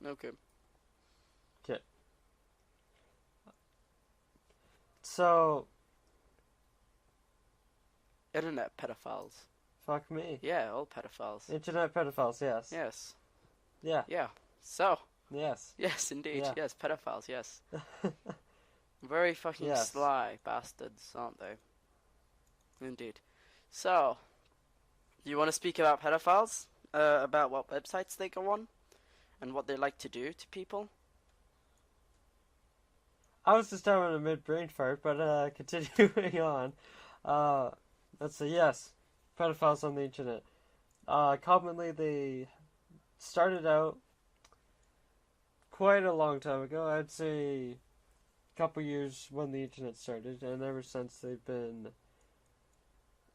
Okay. Okay. So, Internet pedophiles. fuck me. Yeah, all pedophiles. Internet pedophiles, yes. Yes. Yeah. Yeah. So, Yes. yes, indeed. Yeah. Yes, pedophiles, yes. Very fucking Yes. sly bastards, aren't they? Indeed. So, do you want to speak about pedophiles? About what websites they go on? And what they like to do to people? I was just having a mid-brain fart, but continuing on. Uh, let's see, yes. Pedophiles on the internet. Commonly they started out quite a long time ago. I'd say a couple years when the internet started, and ever since they've been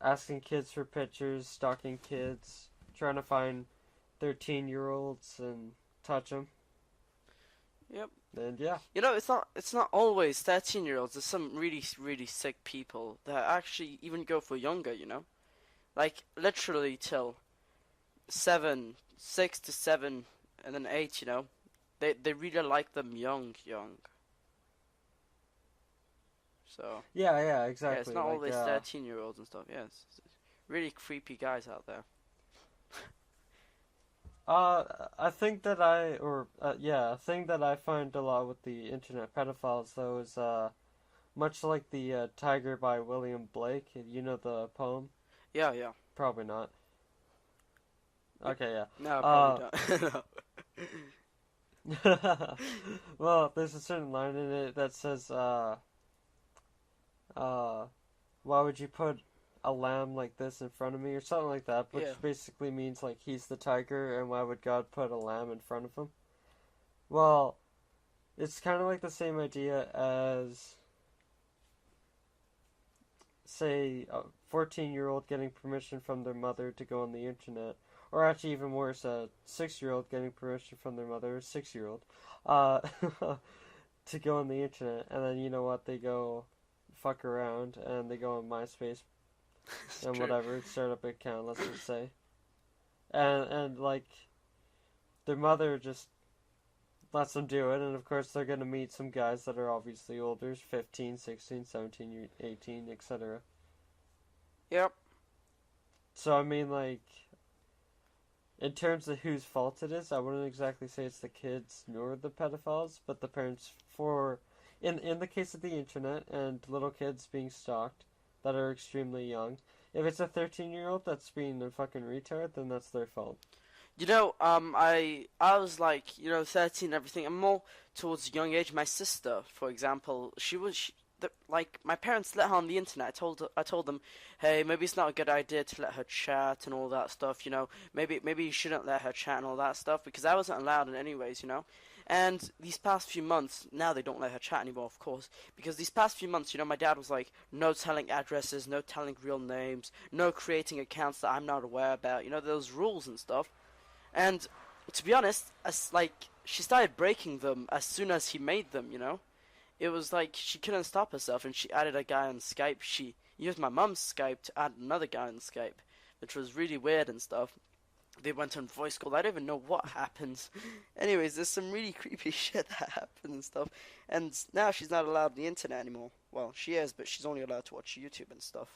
asking kids for pictures, stalking kids, trying to find 13-year-olds and touch them. Yep. And yeah. You know, it's not always 13-year-olds. There's some really really sick people that actually even go for younger, you know? Like literally till 7, 6 to 7 and then 8, you know? They really like them young. So, Yeah, yeah, yeah, it's exactly. not Like, always 13-year-olds and stuff. Yeah, it's really creepy guys out there. I think that a thing that I find a lot with the internet pedophiles though is much like the Tiger by William Blake. You know the poem? Yeah, yeah. Probably not. Okay, yeah. No, probably Uh, don't. well, there's a certain line in it that says, uh, why would you put a lamb like this in front of me or something like that, which Yeah. basically means like he's the tiger and why would God put a lamb in front of him? Well, it's kind of like the same idea as, say, a 14-year-old getting permission from their mother to go on the internet. Or actually, even worse, a 6-year-old getting permission from their mother, a 6-year-old, uh, to go on the internet. And then, you know what, they go fuck around and they go on MySpace It's and true. whatever, start up an account, let's just say. And like, their mother just lets them do it, and of course they're gonna meet some guys that are obviously older, 15, 16, 17, 18, etc. Yep. So I mean, like, in terms of whose fault it is, I wouldn't exactly say it's the kids nor the pedophiles, but the parents for in the case of the internet and little kids being stalked that are extremely young. If it's a 13-year-old that's being a fucking retard, then that's their fault. You know, I was like, 13 and everything. I'm more towards a young age. My sister, for example, like my parents let her on the internet. I told them, hey, maybe it's not a good idea to let her chat and all that stuff. Maybe you shouldn't let her chat and all that stuff because I wasn't allowed in anyways. And these past few months, now they don't let her chat anymore, of course, because these past few months, my dad was like, no telling addresses, no telling real names, no creating accounts that I'm not aware about. Those rules and stuff. And to be honest, as like she started breaking them as soon as he made them. It was like she couldn't stop herself, and she added a guy on Skype. She used my mum's Skype to add another guy on Skype, which was really weird and stuff. They went on voice call. I don't even know what happens. Anyways, there's some really creepy shit that happened and stuff. And now she's not allowed the internet anymore. Well, she is, but she's only allowed to watch YouTube and stuff.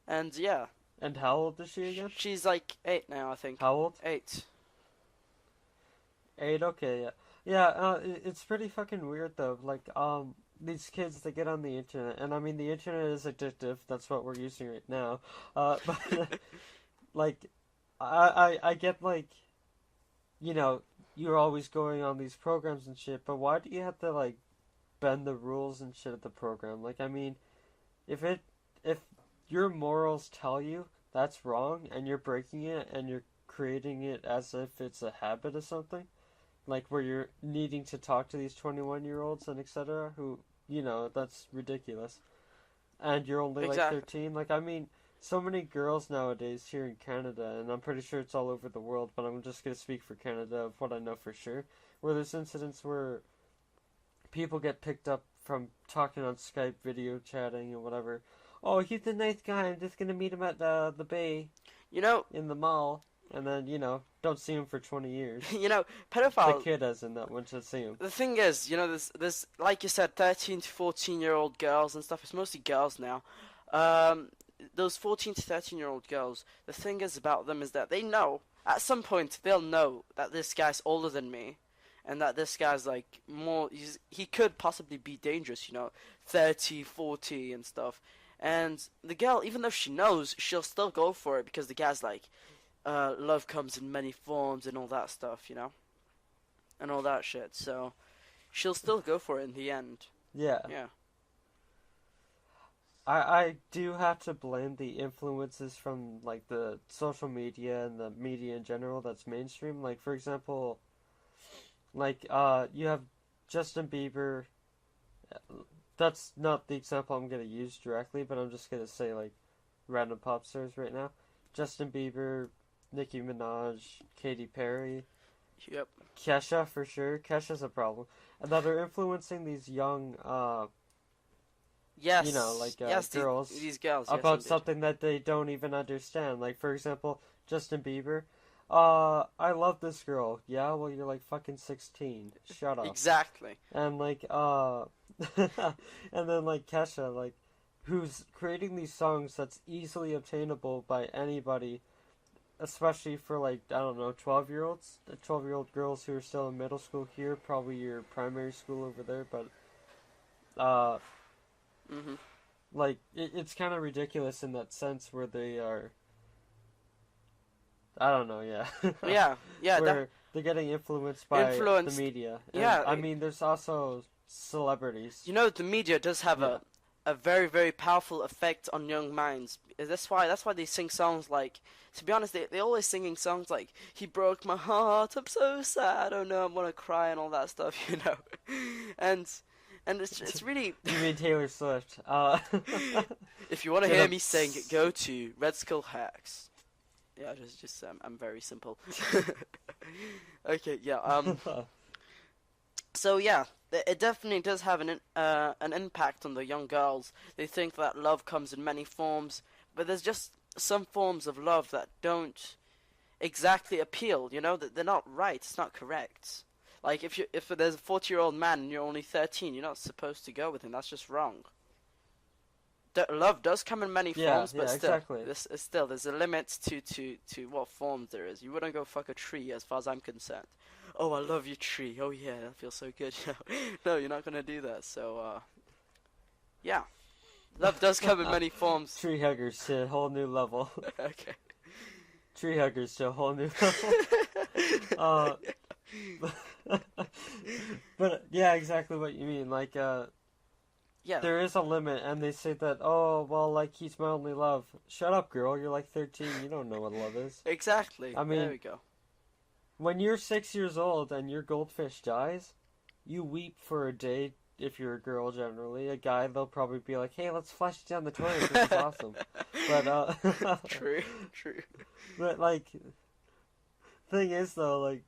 And yeah, And how old is she again? she's like 8 now, I think. How old? 8. 8. Okay, yeah, yeah. It's pretty fucking weird though. Like, these kids that get on the internet, and I mean the internet is addictive. That's what we're using right now. But like, I get like, you know, you're always going on these programs and shit. But why do you have to like bend the rules and shit of the program? Like, I mean, if it if your morals tell you that's wrong and you're breaking it and you're creating it as if it's a habit or something, like where you're needing to talk to these 21-year-olds and etc., who, that's ridiculous. And you're only like Exactly. 13. Like, I mean, so many girls nowadays here in Canada, and I'm pretty sure it's all over the world, but I'm just going to speak for Canada of what I know for sure, where there's incidents where people get picked up from talking on Skype, video chatting, and whatever. Oh, he's a nice guy. I'm just gonna meet him at the bay You know, in the mall, and then don't see him for 20 years. You know, The pedophile. kid as in that one should see him. The thing is, you know, there's like you said, 13 to 14-year-old girls and stuff. It's mostly girls now. Um, those 14 to 13-year-old girls. The thing is about them is that they know at some point they'll know that this guy's older than me, and that this guy's like more. He could possibly be dangerous. You know, 30, 40, and stuff. And the girl, even though she knows, she'll still go for it because the guy's like, love comes in many forms and all that stuff. You know, and all that shit. So she'll still go for it in the end. Yeah. Yeah. I do have to blame the influences from like the social media and the media in general that's mainstream. Like for example, like you have Justin Bieber. That's not the example I'm gonna use directly, but I'm just gonna say like random pop stars right now. Justin Bieber, Nicki Minaj, Katy Perry, Yep. Kesha for sure. Kesha's a problem, and that are influencing these young Yes. you know, like yes. girls These girls. about yes, something that they don't even understand. Like for example, Justin Bieber. I love this girl. Yeah, well you're like fucking 16. Shut up. Exactly. And like and then like Kesha, like who's creating these songs that's easily obtainable by anybody, especially for like I don't know 12-year-olds, 12-year-old girls who are still in middle school here, probably your primary school over there, but uh Mhm. like it's kind of ridiculous in that sense where they are I don't know, yeah. Yeah. Yeah. Where they're getting influenced by Influenced. the media. And, Yeah. I mean, there's also celebrities. You know, the media does have Yeah. a very very powerful effect on young minds. That's why they sing songs like. To be honest, they always singing songs like "He broke my heart, I'm so sad, oh no, I'm gonna cry" and all that stuff. You know, and it's really. You mean Taylor Swift? If you want to Get hear up. me sing, go to RedSkull Hacks. Yeah, just I'm very simple. Okay, yeah. So yeah, it definitely does have an impact on the young girls. They think that love comes in many forms, but there's just some forms of love that don't exactly appeal. You know, that they're not right. It's not correct. Like if there's a 40-year-old man and you're only 13, you're not supposed to go with him. That's just wrong. Love does come in many Yeah, forms, but yeah, still, exactly. there's a limit to what forms there is. You wouldn't go fuck a tree, as far as I'm concerned. Oh, I love your tree. Oh yeah, that feels so good. No, you're not gonna do that. So, yeah, love does come in many forms. Tree huggers to a whole new level. Okay. Tree huggers to a whole new level. But yeah, exactly what you mean. Like, Yeah. there is a limit, and they say that, oh, well, like, he's my only love. Shut up, girl. You're like 13. You don't know what love is. Exactly. I mean- there we go. When you're 6 years old and your goldfish dies, you weep for a day if you're a girl generally. A guy, they'll probably be like, hey, let's flush it down the toilet. This is awesome. But, True. but, like, thing is, though, like,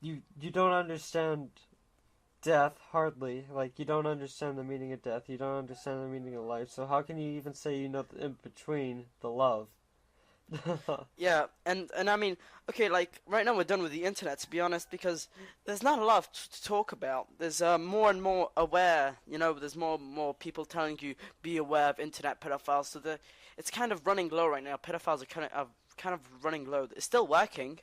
you don't understand death, hardly. Like, you don't understand the meaning of death. You don't understand the meaning of life. So how can you even say you know in between the love? Yeah, and I mean, okay, like right now we're done with the internet, to be honest, because there's not a lot to talk about. There's more and more aware, you know, there's more and more people telling you be aware of internet pedophiles. So it's kind of running low right now. Pedophiles are kind of running low. It's still working,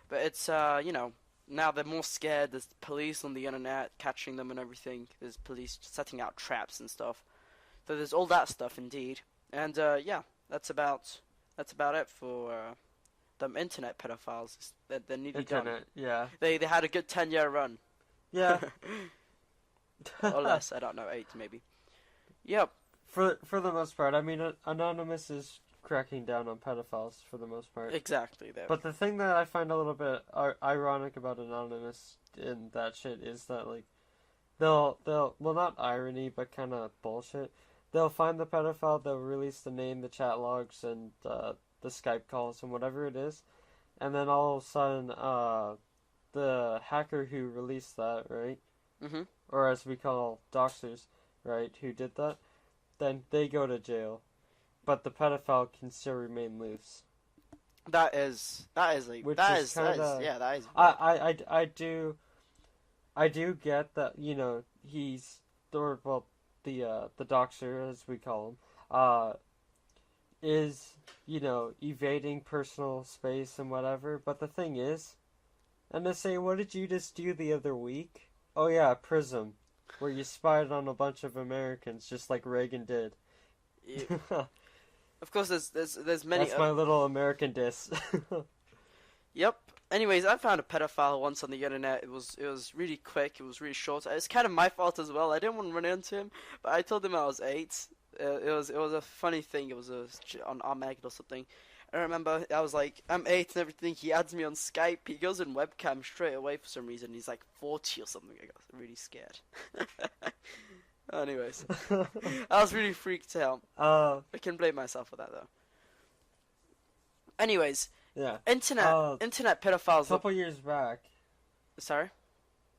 but it's you know, now they're more scared. There's police on the internet catching them and everything. There's police setting out traps and stuff. So there's all that stuff indeed, and yeah, that's about it for them internet pedophiles. They're nearly done. Internet, yeah. They had a good 10-year run. Yeah. Or less, I don't know, 8 maybe. Yep. For the most part, I mean, Anonymous is cracking down on pedophiles for the most part. Exactly. There. But the thing that I find a little bit ironic about Anonymous in that shit is that, like, they'll well, not irony, but kind of bullshit. They'll find the pedophile, they'll release the name, the chat logs, and the Skype calls, and whatever it is. And then all of a sudden, the hacker who released that, right? Mm-hmm. Or as we call doxers, right, who did that, then they go to jail. But the pedophile can still remain loose. which is kind of that is weird. I do get that, he's or well the doctor, as we call him, is, evading personal space and whatever. But the thing is, and they say, what did you just do the other week? Oh yeah, Prism, where you spied on a bunch of Americans just like Reagan did. Of course, there's many. That's my little American diss. Yep. Anyways, I found a pedophile once on the internet. It was really quick. It was really short. It's kind of my fault as well. I didn't want to run into him, but I told him I was 8. It was a funny thing. It was on Omegle or something. I remember I was like, I'm 8 and everything. He adds me on Skype. He goes in webcam straight away for some reason. He's like 40 or something. I got really scared. Anyways, I was really freaked out. I can blame myself for that though. Anyways, yeah. Internet pedophiles. A couple years back. Sorry.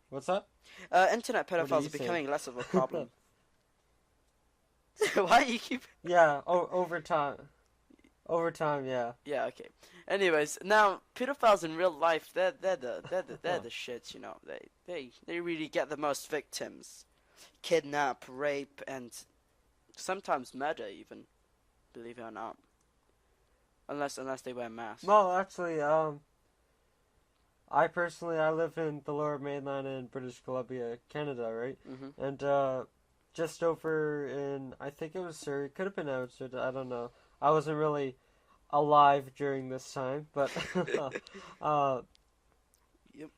What's up? Internet pedophiles are becoming less of a problem. Why you keep? Yeah. Over time. Over time, yeah. Yeah. Okay. Anyways, now pedophiles in real life, they're the shit. You know, they really get the most victims. Kidnap, rape, and sometimes murder even, believe it or not. Unless they wear masks. Well, actually, I live in the Lower Mainland in British Columbia, Canada, right? Mm-hmm. And just over in, I think it was Surrey, could have been Amsterdam, I don't know. I wasn't really alive during this time, but Yep.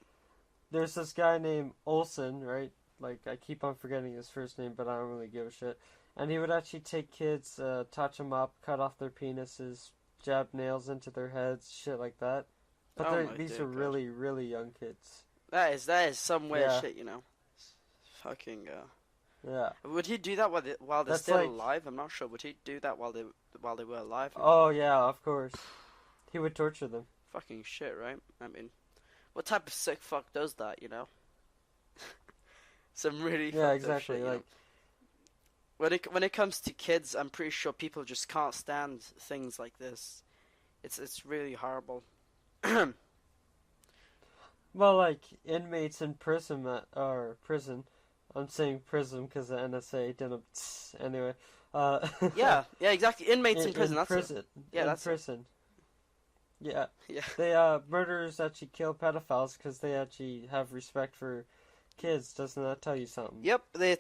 There's this guy named Olsen, right? Like, I keep on forgetting his first name, but I don't really give a shit. And he would actually take kids, touch them up, cut off their penises, jab nails into their heads, shit like that. But these are really, really young kids. That is some weird shit, you know. Fucking Yeah. Would he do that while they're still alive? I'm not sure. Would he do that while they were alive? Oh yeah, of course. He would torture them. Fucking shit, right? I mean, what type of sick fuck does that? You know. Some really fucked up shit, you know? When it comes to kids, I'm pretty sure people just can't stand things like this. It's really horrible. Well, like inmates in prison prison. I'm saying prison because the NSA didn't. Anyway. Yeah, exactly. Inmates in prison. That's prison. It. Yeah, that's prison. Yeah. Yeah. They murderers actually kill pedophiles because they actually have respect for kids. Doesn't that tell you something? Yep, they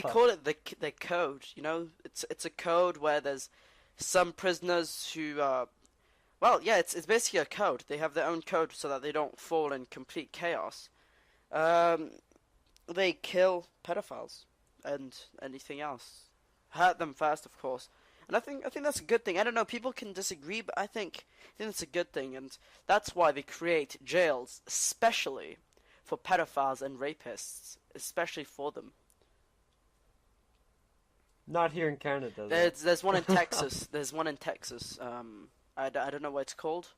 call it the code. You know, it's a code where there's some prisoners who well, yeah, it's basically a code. They have their own code so that they don't fall in complete chaos. They kill pedophiles and anything else. Hurt them first, of course. And I think that's a good thing. I don't know, people can disagree, but I think it's a good thing, and that's why they create jails, especially for pedophiles and rapists, especially for them. Not here in Canada. There's one in Texas. There's one in Texas. I don't know what it's called.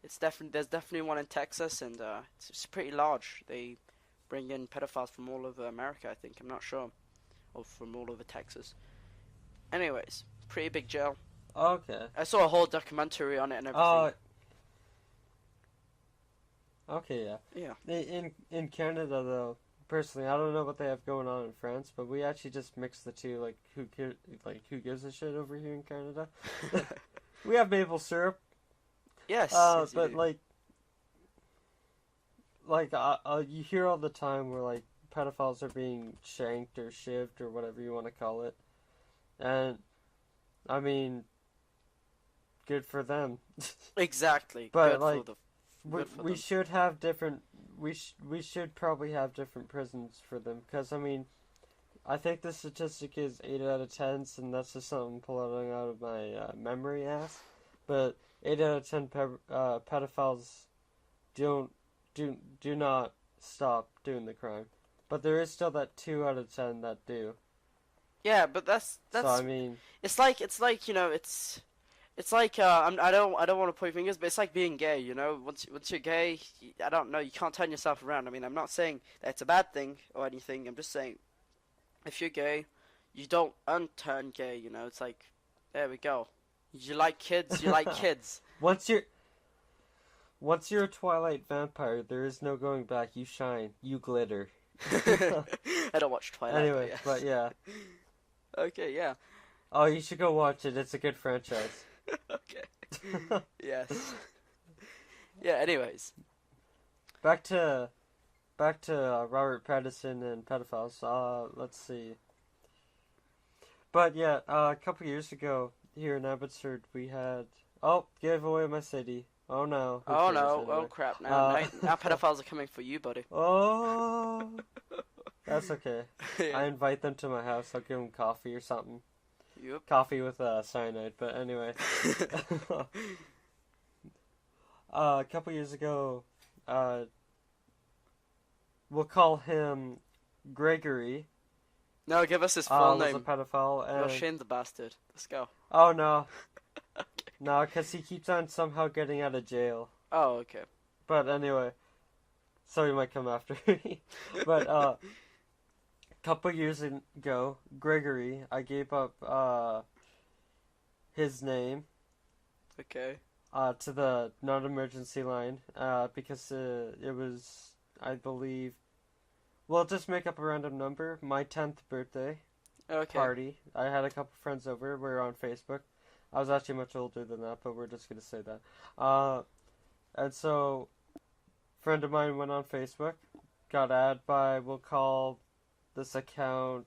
There's definitely one in Texas, and it's pretty large. They bring in pedophiles from all over America, I think. I'm not sure, or from all over Texas. Anyways, pretty big jail. Okay. I saw a whole documentary on it and everything. Okay, yeah. Yeah. In Canada, though, personally, I don't know what they have going on in France, but we actually just mix the two. Like, who gives a shit over here in Canada? We have maple syrup. Yes. Yes, but you hear all the time where like pedophiles are being shanked or shivved or whatever you want to call it, and I mean, good for them. Exactly. But good like, we should have different. We should probably have different prisons for them, because I mean, I think the statistic is 8 out of 10, and that's just something pulling out of my memory ass. But 8 out of 10 pedophiles do not stop doing the crime. But there is still that 2 out of 10 that do. Yeah, but that's. So I mean, it's like you know, it's like I don't want to point fingers, but it's like being gay. You know, once you're gay, I don't know, you can't turn yourself around. I mean, I'm not saying that it's a bad thing or anything. I'm just saying, if you're gay, you don't unturn gay. You know, it's like, there we go. You like kids, you like kids. Once you're Once you're a Twilight vampire, there is no going back. You shine. You glitter. I don't watch Twilight, but Anyway, but yes. yeah. Okay, yeah. Oh, you should go watch it. It's a good franchise. Okay. Yes. Yeah, anyways. Back to Robert Pattinson and pedophiles. Let's see. But yeah, a couple years ago here in Abbotsford, we had gave away my city. Oh no. Who Oh cares no, oh anyway? crap, Uh, now pedophiles are coming for you, buddy. oh, that's okay. I Yeah. invite them to my house. I'll give them coffee or something. Yep. Coffee with cyanide. But anyway, a couple years ago, we'll call him Gregory. No, give us his full Was a name. pedophile, We'll and shame the bastard. Let's go. oh no, Okay. no, because he keeps on somehow getting out of jail. Oh, okay. But anyway, so he might come after me. But couple years ago, Gregory, I gave up his name Okay. to the non-emergency line because it was, I believe, well, just make up a random number. My 10th birthday Okay. party. I had a couple friends over. We were on Facebook. I was actually much older than that, but we're just gonna say that. And so, a friend of mine went on Facebook, got added by, we'll call this account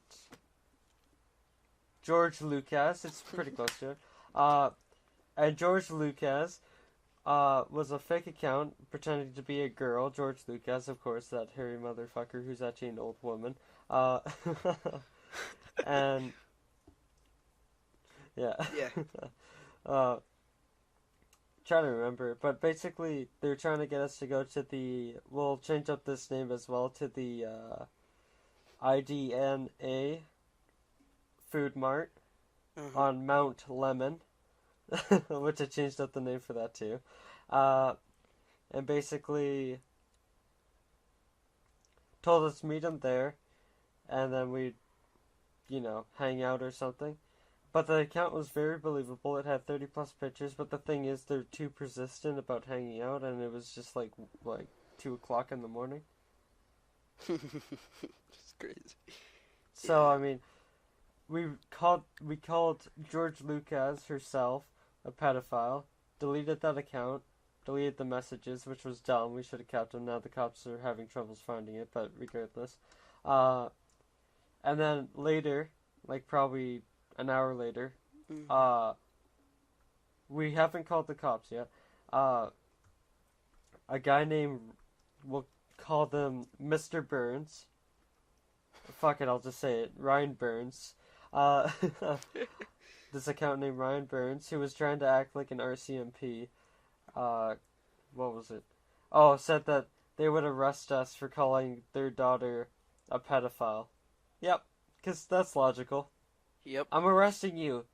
George Lucas. It's pretty close to it. And George Lucas was a fake account pretending to be a girl. George Lucas, of course, that hairy motherfucker who's actually an old woman. And yeah. Yeah. Trying to remember, but basically they're trying to get us to go to the. We'll change up this name as well to the IDNA Food Mart Uh-huh. on Mount Lemon, which I changed up the name for that too. And basically told us to meet him there, and then we'd, hang out or something. But the account was very believable. It had 30 plus pictures, but the thing is, they're too persistent about hanging out, and it was just like 2 o'clock in the morning. It's crazy. So Yeah. I mean, we called George Lucas herself a pedophile, deleted that account, deleted the messages, which was dumb. We should have kept them. Now the cops are having troubles finding it, but regardless. And then later, like probably an hour later, Mhm. we haven't called the cops yet. A guy named, we'll call them Mr. Burns. Fuck it, I'll just say it. Ryan Burns. This account named Ryan Burns, who was trying to act like an RCMP. What was it? Oh, said that they would arrest us for calling their daughter a pedophile. Yep, because that's logical. Yep. I'm arresting you.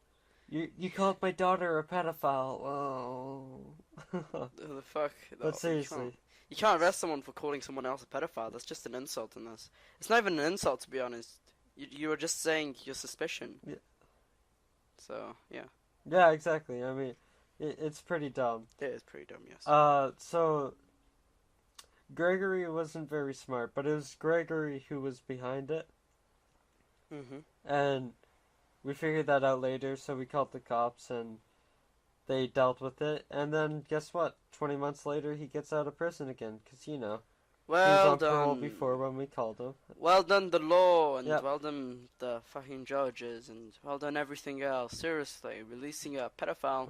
You called my daughter a pedophile. Oh. The fuck? No, But seriously. You can't arrest someone for calling someone else a pedophile. That's just an insult in this. It's not even an insult, to be honest. You were just saying your suspicion. Yeah. So, yeah. Yeah, exactly. I mean, it's pretty dumb. It is pretty dumb, yes. So Gregory wasn't very smart, but it was Gregory who was behind it. Mm-hmm. And we figured that out later, so we called the cops and they dealt with it. And then guess what? 20 months later, he gets out of prison again, because, he was Well on parole done. before when we called him. Well done, the law, and Yep. well done, the fucking judges, and well done everything else. Seriously, releasing a pedophile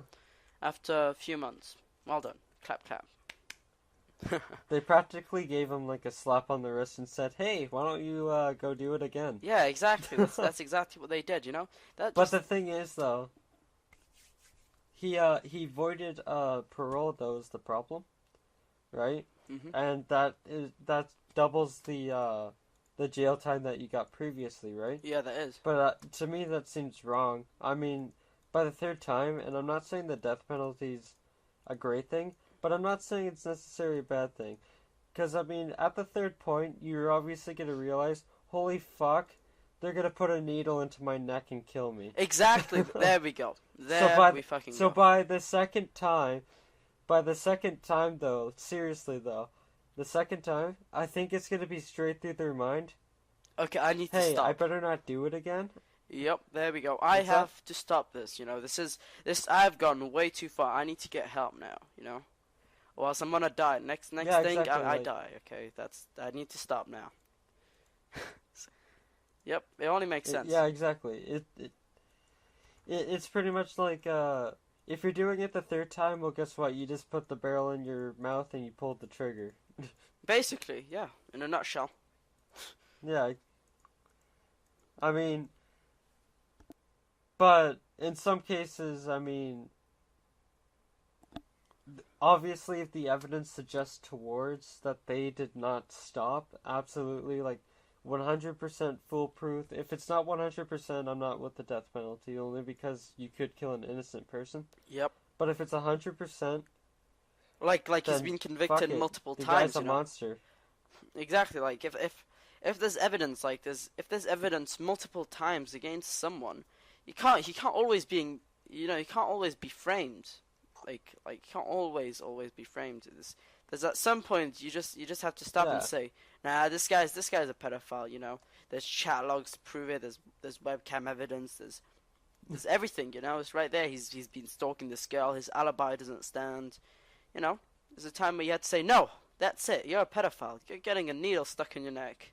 after a few months. Well done. Clap, clap. They practically gave him like a slap on the wrist and said, "Hey, why don't you go do it again?" Yeah, exactly. That's exactly what they did. That. But Just, the thing is, though, he voided parole. Though is the problem, right? Mhm. And that doubles the jail time that you got previously, right? Yeah, that is. But to me, that seems wrong. I mean, by the third time, and I'm not saying the death penalty's a great thing, but I'm not saying it's necessarily a bad thing. Because, I mean, at the third point, you're obviously going to realize, holy fuck, they're going to put a needle into my neck and kill me. Exactly. There we go. There we fucking So go. by the second time, by the second time though, seriously though, the second time, I think it's gonna be straight through their mind. Okay, I need to Hey, I stop. better not do it again. Yep, there we go. I What's that? have to stop this. This. I've gone way too far. I need to get help now. Or else I'm gonna die. Next Yeah, thing, exactly. I Like, die. Okay, I need to stop now. Yep, it only makes sense. yeah, exactly. It's pretty much like if you're doing it the third time, well, guess what? You just put the barrel in your mouth and you pulled the trigger. Basically, yeah. In a nutshell. Yeah, I mean, but in some cases, I mean, obviously, if the evidence suggests towards that they did not stop, absolutely, like 100% foolproof. If it's not 100%, I'm not with the death penalty, only because you could kill an innocent person. Yep. But if it's 100%, Like he's then been fuck convicted it. multiple The guy's times. a monster. Exactly. Like if there's evidence like this, if there's evidence multiple times against someone, he can't always being he can't always be framed. Like he can't always be framed. There's at some point you just have to stop and Yeah. say, nah, this guy's a pedophile. There's chat logs to prove it. There's webcam evidence. There's everything. It's right there. He's been stalking this girl. His alibi doesn't stand. There's a time where you had to say, no, that's it. You're a pedophile. You're getting a needle stuck in your neck.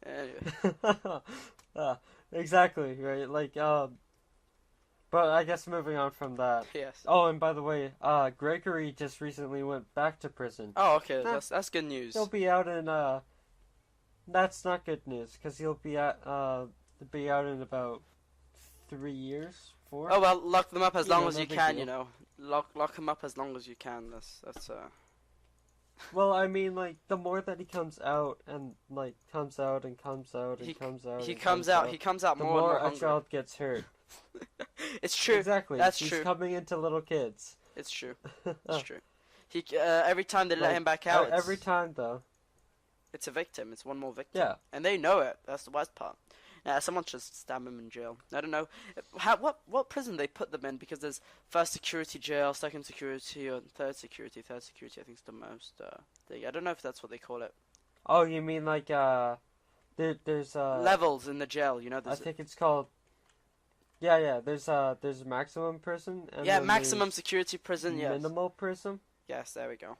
Anyway, uh, exactly, right? Like, but I guess moving on from that. yes. Oh, and by the way, Gregory just recently went back to prison. Oh, okay. Nah, That's good news. he'll be out in, that's not good news, because be out in about 3 years, 4? Oh well, lock them up as long as No you big can. deal. Lock them up as long as you can. That's. Well, I mean, like, the more that he comes out, and, like, comes out, and comes out, and He comes out, he and comes comes out. out, He comes out the more and more more a hungry. child gets hurt. It's true. Exactly. That's He's true. coming into little kids. It's true. It's true. He every time they let Like, him back out, every time, though. it's a victim. It's one more victim. Yeah. And they know it. That's the worst part. Someone should stab him in jail. I don't know what prison they put them in, because there's first security jail, second security, or third security. Third security, I think, is the most thing. I don't know if that's what they call it. Oh, you mean like there's Levels in the jail. I There's think it's called. Yeah. There's maximum prison and then maximum there's security prison. Yes. minimal prison. Yes, there we go.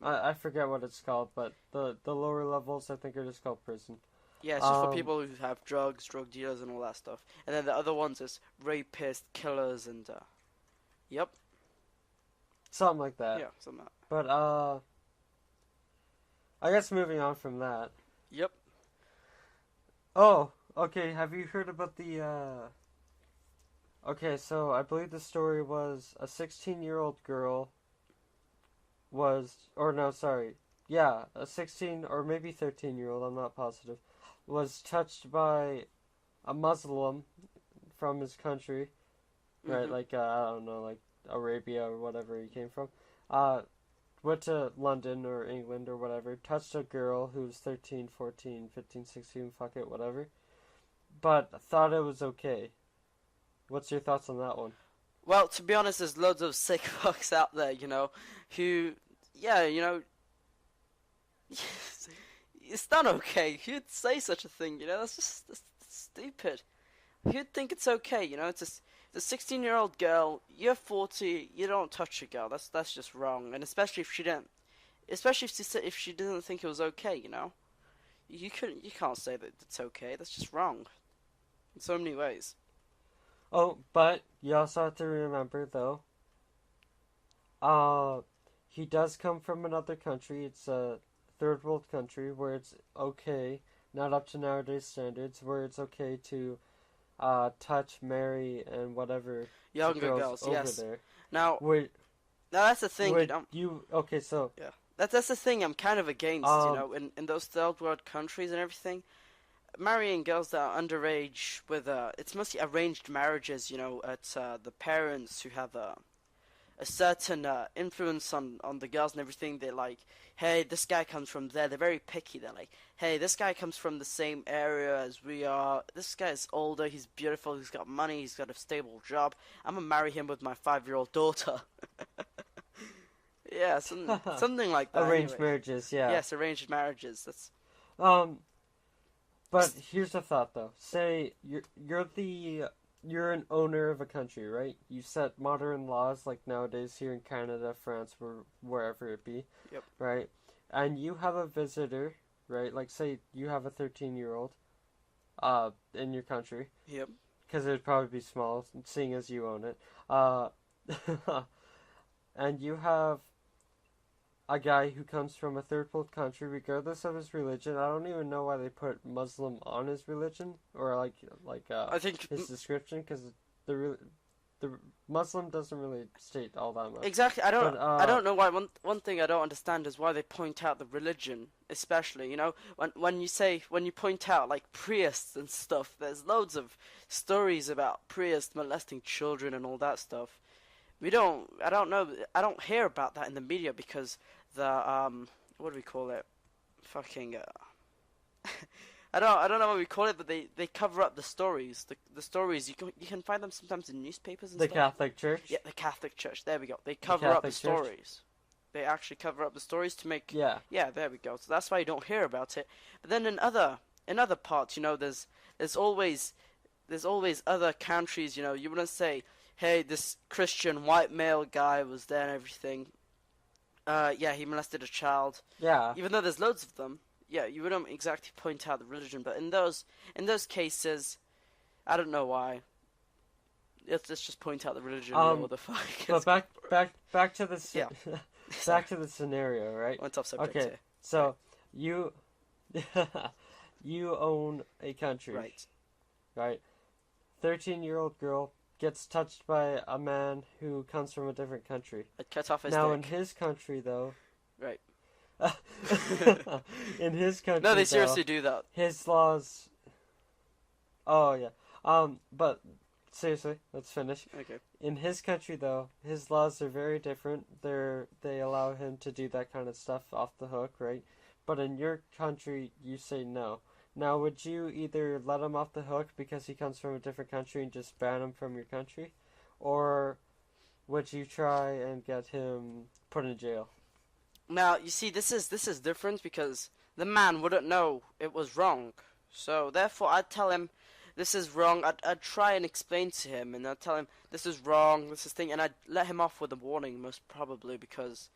I forget what it's called, but the lower levels I think are just called prison. Yeah, it's just for Um, people who have drugs, drug dealers, and all that stuff. And then the other ones is rapists, killers, and yep, Something like that. yeah, something like that. But I guess moving on from that. Yep. Oh, okay. Have you heard about the Okay, so I believe the story was a 16-year-old girl or no, sorry. Yeah, a 16 or maybe 13-year-old, I'm not positive, was touched by a Muslim from his country, right? Mhm. Like, I don't know, like Arabia or whatever he came from. Went to London or England or whatever, touched a girl who was 13, 14, 15, 16, fuck it, whatever, but thought it was okay. What's your thoughts on that one? Well, to be honest, there's loads of sick fucks out there, who, yeah, it's not okay. Who'd say such a thing? That's stupid. Who'd think it's okay? It's a 16-year-old girl. You're 40. You don't touch a girl. That's just wrong. And especially if she didn't, especially if she didn't think it was okay. You can't say that it's okay. That's just wrong in so many ways. Oh, but you also have to remember, though, he does come from another country. It's a third world country where it's okay, not up to nowadays standards, where it's okay to touch, marry, and whatever Younger girls girls, over yes. there. Now, Would that's the thing. would you? Okay, so Yeah, that's the thing. I'm kind of against. In those third world countries and everything, marrying girls that are underage with it's mostly arranged marriages. It's the parents who have a certain influence on the girls and everything. They're like, hey, this guy comes from there. They're very picky. They're like, hey, this guy comes from the same area as we are. This guy's older. He's beautiful. He's got money. He's got a stable job. I'm gonna marry him with my 5-year-old daughter. Yeah, something like that. Arranged Anyway. marriages, yeah. Yes, arranged marriages. That's Um, but here's a thought though. Say you're an owner of a country, right? You set modern laws like nowadays here in Canada, France, wherever it be, yep. right? And you have a visitor, right? Like say you have a 13-year-old in your country. Yep. Because it would probably be small, seeing as you own it. Uh, and you have a guy who comes from a third world country, regardless of his religion. I don't even know why they put Muslim on his religion or I think his description, because the Muslim doesn't really state all that much. exactly. I don't know why. One thing I don't understand is why they point out the religion, especially. You know, when you point out like priests and stuff. There's loads of stories about priests molesting children and all that stuff. I don't know. I don't hear about that in the media because the what do we call it? Fucking I don't know what we call it, but they cover up the stories. The stories you can find them sometimes in newspapers and the stuff. Catholic Church. Yeah, the Catholic Church. There we go. They cover up the stories. They actually cover up the stories to make. Yeah. Yeah, there we go. So that's why you don't hear about it. But then in other parts, you know, there's always other countries. You know, you wouldn't say, hey, this Christian white male guy was there and everything. Yeah, he molested a child. Yeah. Even though there's loads of them. Yeah, you wouldn't exactly point out the religion, but in those cases, I don't know why. Let's just point out the religion. What the fuck? But back to the yeah. back to the scenario, right? Went off subject Okay, here. so you you own a country, right? 13-year-old girl gets touched by a man who comes from a different country. I'd cut off his now dick. in his country, though. Right. In his country, no, they though, seriously do that. His laws. Oh yeah. But seriously, let's finish. Okay. In his country, though, his laws are very different. They allow him to do that kind of stuff off the hook, right? But in your country, you say no. Now, would you either let him off the hook because he comes from a different country and just ban him from your country, or would you try and get him put in jail? Now, you see, this is different because the man wouldn't know it was wrong. So, therefore, I'd tell him this is wrong. I'd try and explain to him, and I'd tell him this is wrong, this is thing, and I'd let him off with a warning, most probably, because,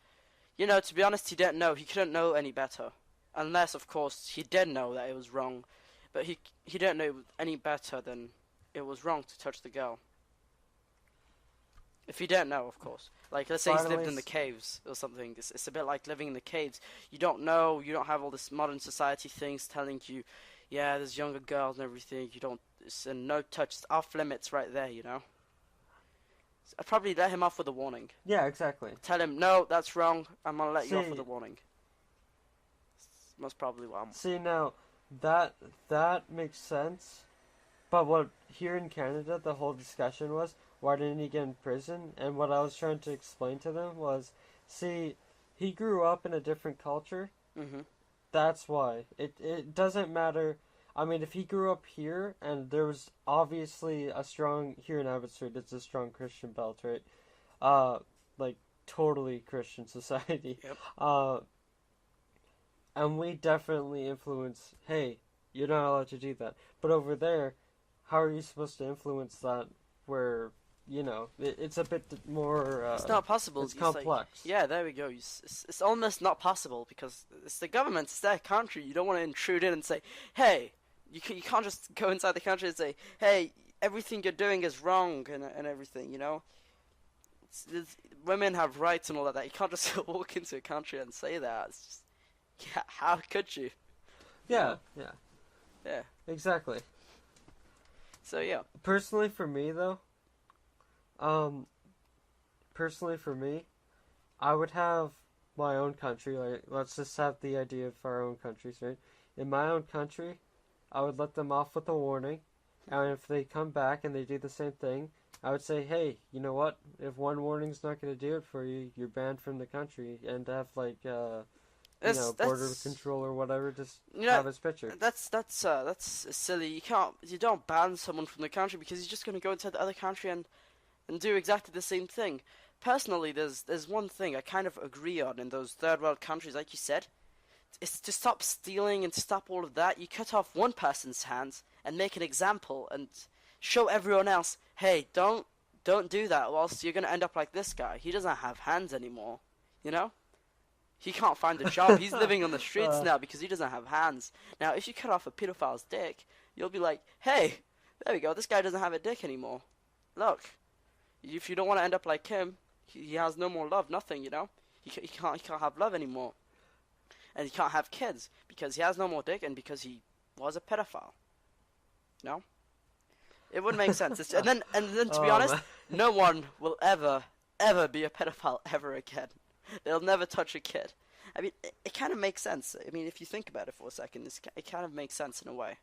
you know, to be honest, he didn't know. He couldn't know any better. Unless, of course, he did know that it was wrong. But he didn't know any better than it was wrong to touch the girl. If he didn't know, of course. Like, let's say he's lived in the caves or something. It's a bit like living in the caves. You don't know, you don't have all this modern society things telling you, yeah, there's younger girls and everything. You don't, it's a no touch, it's off limits right there, you know? So I'd probably let him off with a warning. Yeah, exactly. Tell him, no, that's wrong, I'm gonna let you off with a warning. Most probably what I'm... See, now, that makes sense. But what, here in Canada, the whole discussion was, why didn't he get in prison? And what I was trying to explain to them was, see, he grew up in a different culture. Mm-hmm. That's why. It doesn't matter. I mean, if he grew up here, and there was obviously a strong, here in Abbotsford, it's a strong Christian belt, right? Like, totally Christian society. Yep. And we definitely influence, hey, you're not allowed to do that. But over there, how are you supposed to influence that where, you know, it's a bit more... it's not possible. It's complex. Like, yeah, there we go. It's almost not possible because it's the government, it's their country. You don't want to intrude in and say, hey, you can't just go inside the country and say, hey, everything you're doing is wrong and everything, you know? Women have rights and all that. You can't just walk into a country and say that. It's just... Yeah, how could you? Yeah, you know? yeah. Yeah. Exactly. So, yeah. Personally for me, though, I would have my own country. Like, let's just have the idea of our own countries, right? In my own country, I would let them off with a warning. And if they come back and they do the same thing, I would say, hey, you know what? If one warning's not going to do it for you, you're banned from the country. And have, like, border control or whatever, just have his picture. That's silly. You don't ban someone from the country because he's just going to go into the other country and do exactly the same thing. personally, there's one thing I kind of agree on in those third world countries, like you said. It's to stop stealing and to stop all of that. You cut off one person's hands and make an example and show everyone else, hey, don't do that, or else you're gonna end up like this guy. He doesn't have hands anymore, you know? He can't find a job. He's living on the streets now because he doesn't have hands. Now, if you cut off a pedophile's dick, you'll be like, hey, there we go, this guy doesn't have a dick anymore. Look, if you don't want to end up like him, he has no more love, nothing, you know? He can't have love anymore. And he can't have kids because he has no more dick and because he was a pedophile. You know? It wouldn't make sense. And then to be honest, no one will ever be a pedophile ever again. They'll never touch a kid. I mean, it kind of makes sense. I mean, if you think about it for a second, it kind of makes sense in a way.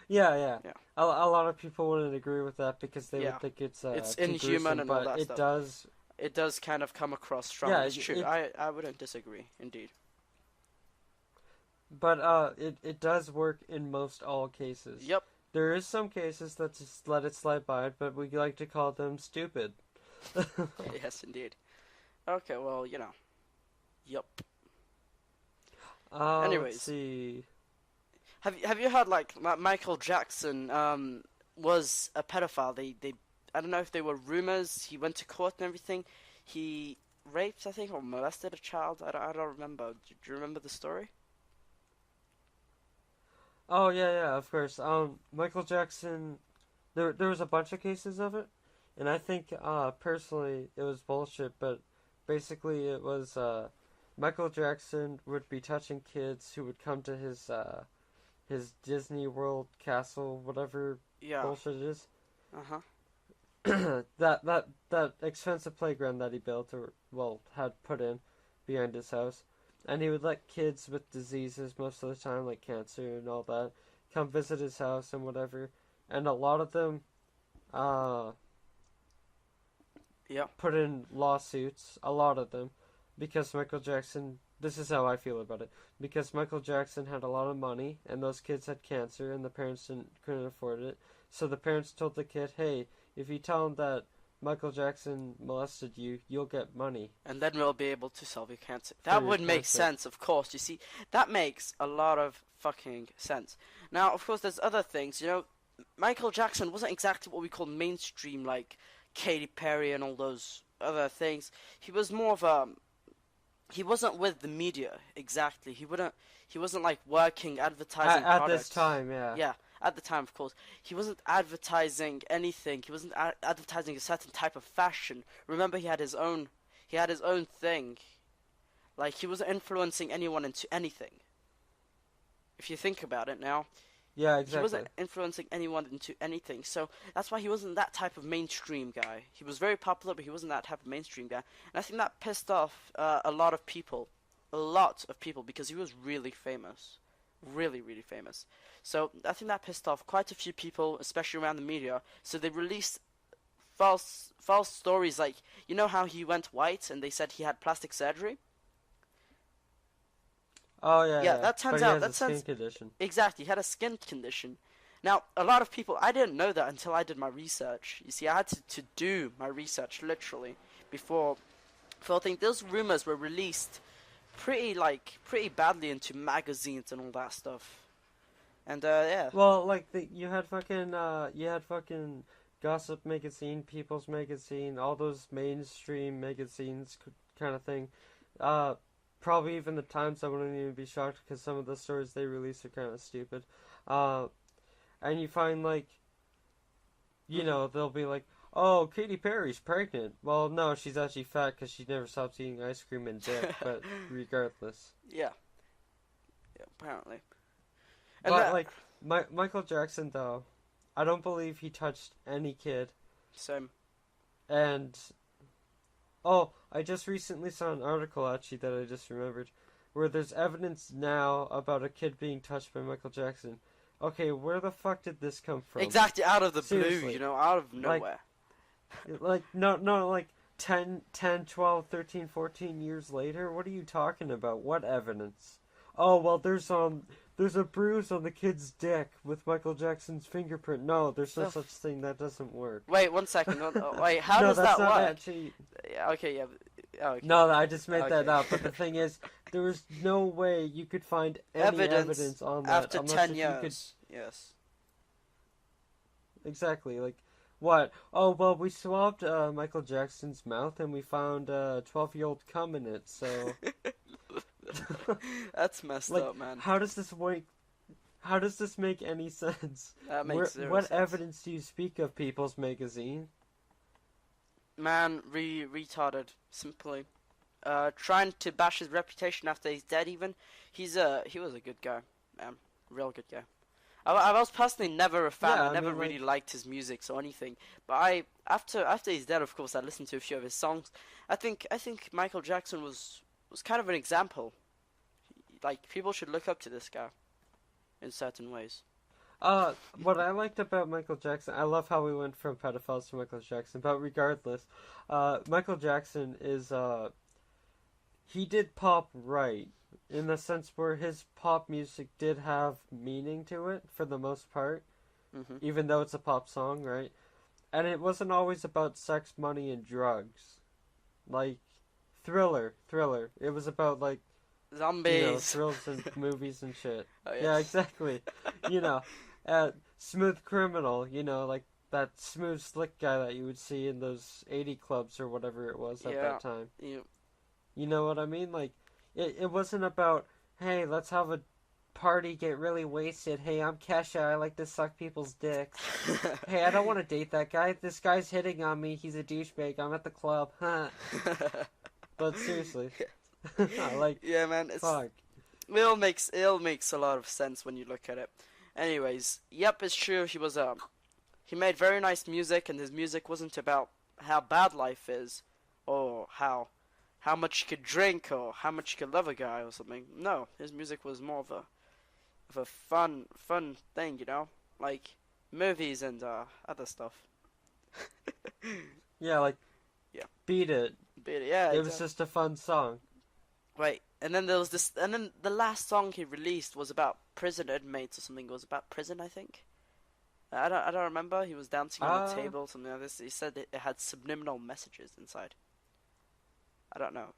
Yeah. A lot of people wouldn't agree with that because they would think it's inhuman gruesome, and all but that stuff. It does kind of come across strong. Yeah, it's true. I wouldn't disagree, indeed. But it does work in most all cases. Yep. There is some cases that just let it slide by, but we like to call them stupid. Yes, indeed. Okay, well, you know. Yup. Anyways, let's see. Have you heard like Michael Jackson was a pedophile? They I don't know if they were rumors. He went to court and everything. He raped, I think, or molested a child. I don't remember. Do you remember the story? Oh yeah, of course. Michael Jackson. There was a bunch of cases of it, and I think personally it was bullshit. But basically, it was Michael Jackson would be touching kids who would come to his Disney World castle, whatever bullshit it is. that expensive playground that he built or had put in behind his house, and he would let kids with diseases most of the time, like cancer and all that, come visit his house and whatever, and a lot of them put in lawsuits, a lot of them, because Michael Jackson, this is how I feel about it, because Michael Jackson had a lot of money and those kids had cancer and the parents couldn't afford it, so the parents told the kid, hey, if you tell him that Michael Jackson molested you, you'll get money. And then we'll be able to solve your cancer. That would make sense, of course. You see, that makes a lot of fucking sense. Now, of course, there's other things. You know, Michael Jackson wasn't exactly what we call mainstream, like Katy Perry and all those other things. He was more of a... He wasn't with the media, exactly. He wasn't, like, working, advertising at products. this time, yeah. Yeah. At the time, of course, he wasn't advertising anything. He wasn't advertising a certain type of fashion. Remember, he had his own thing. Like, he wasn't influencing anyone into anything. If you think about it now. Yeah, exactly. He wasn't influencing anyone into anything. So that's why he wasn't that type of mainstream guy. He was very popular, but he wasn't that type of mainstream guy. And I think that pissed off a lot of people. A lot of people, because he was really famous. Really, really famous. So I think that pissed off quite a few people, especially around the media. So they released false stories, like, you know how he went white and they said he had plastic surgery? Oh yeah. Yeah, that turns out a skin condition. Exactly, he had a skin condition. Now, a lot of people, I didn't know that until I did my research. You see, I had to do my research literally before I think those rumors were released pretty badly into magazines and all that stuff. And yeah. Well, like you had fucking Gossip Magazine, People's Magazine, all those mainstream magazines kind of thing. Probably even the Times. I wouldn't even be shocked because some of the stories they release are kind of stupid. And you find like, you know, they'll be like, oh, Katy Perry's pregnant. Well, no, she's actually fat because she never stops eating ice cream and dip. But regardless. Yeah. Yeah, apparently. And but Michael Jackson, though, I don't believe he touched any kid. Same. And I just recently saw an article actually that I just remembered, where there's evidence now about a kid being touched by Michael Jackson. Okay, where the fuck did this come from? Exactly, out of the Seriously. blue, you know, out of nowhere. No, like 10, 12, 13, 14 years later? What are you talking about? What evidence? Oh, well, there's there's a bruise on the kid's dick with Michael Jackson's fingerprint. No, there's no The such thing. That doesn't work. Wait, 1 second. Wait, how No, does that's that not work? actually. Yeah, okay, yeah. Okay. No, I just made that Okay. up. But the thing is, there was no way you could find any evidence on that after unless 10 if years. you could. Yes. Exactly. Like, what? Oh, well, we swabbed Michael Jackson's mouth and we found 12-year-old cum in it. So, That's messed like, up, man. how does this work? How does this make any sense? That makes zero what sense. evidence do you speak of, People's Magazine? Man, retarded, simply. Trying to bash his reputation after he's dead. Even he was a good guy, man, real good guy. I was personally never a fan. Yeah, I I never mean, really like, liked his music or anything. But after he's dead, of course, I listened to a few of his songs. I think Michael Jackson was kind of an example. Like, people should look up to this guy in certain ways. what I liked about Michael Jackson, I love how we went from pedophiles to Michael Jackson, but regardless, Michael Jackson is, he did pop right, in the sense where his pop music did have meaning to it, for the most part, Hmm. even though it's a pop song, right? And it wasn't always about sex, money, and drugs. Like, Thriller. It was about, like, Zombies. thrills and movies and shit. Oh, Yeah, yes. exactly. You know, Smooth Criminal, like that smooth, slick guy that you would see in those 80 clubs or whatever it was at Yeah. that time. Yeah. You know what I mean? Like, it wasn't about, hey, let's have a party, get really wasted. Hey, I'm Kesha, I like to suck people's dicks. Hey, I don't want to date that guy. This guy's hitting on me. He's a douchebag. I'm at the club. Huh. But seriously. Like, Yeah, man. fuck. It all makes a lot of sense when you look at it. Anyways, yep, it's true. He made very nice music, and his music wasn't about how bad life is, or how much you could drink, or how much you could love a guy, or something. No, his music was more of a fun thing, like movies and other stuff. Yeah, like, Yeah. Beat It. But yeah, It was just a fun song. Right, and then there was this, and then the last song he released was about prison inmates or something. It was about prison, I think. I don't remember. He was dancing on the table, something like this. He said it had subliminal messages inside. I don't know.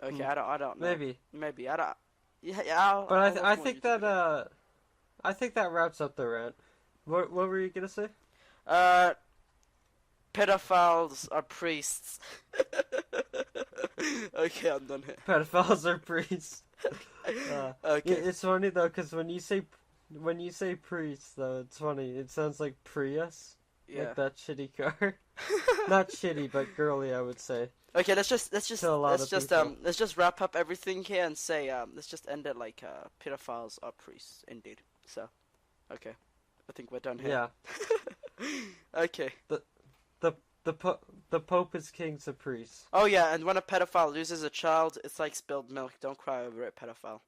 Okay, I don't know. Maybe I don't. Yeah. But I'll look I more think YouTube. that I think that wraps up the rant. What were you gonna say? Pedophiles are priests. Okay, I'm done here. Pedophiles are priests. Okay. It's funny though, because when you say priests, though, it's funny. It sounds like Prius, Yeah. like that shitty car. Not shitty, but girly, I would say. Okay, let's just To a lot of people. let's just wrap up everything here and say let's just end it like pedophiles are priests indeed. So, okay, I think we're done here. Yeah. Okay. The Pope is king to priests. Oh yeah, and when a pedophile loses a child, it's like spilled milk. Don't cry over it, pedophile.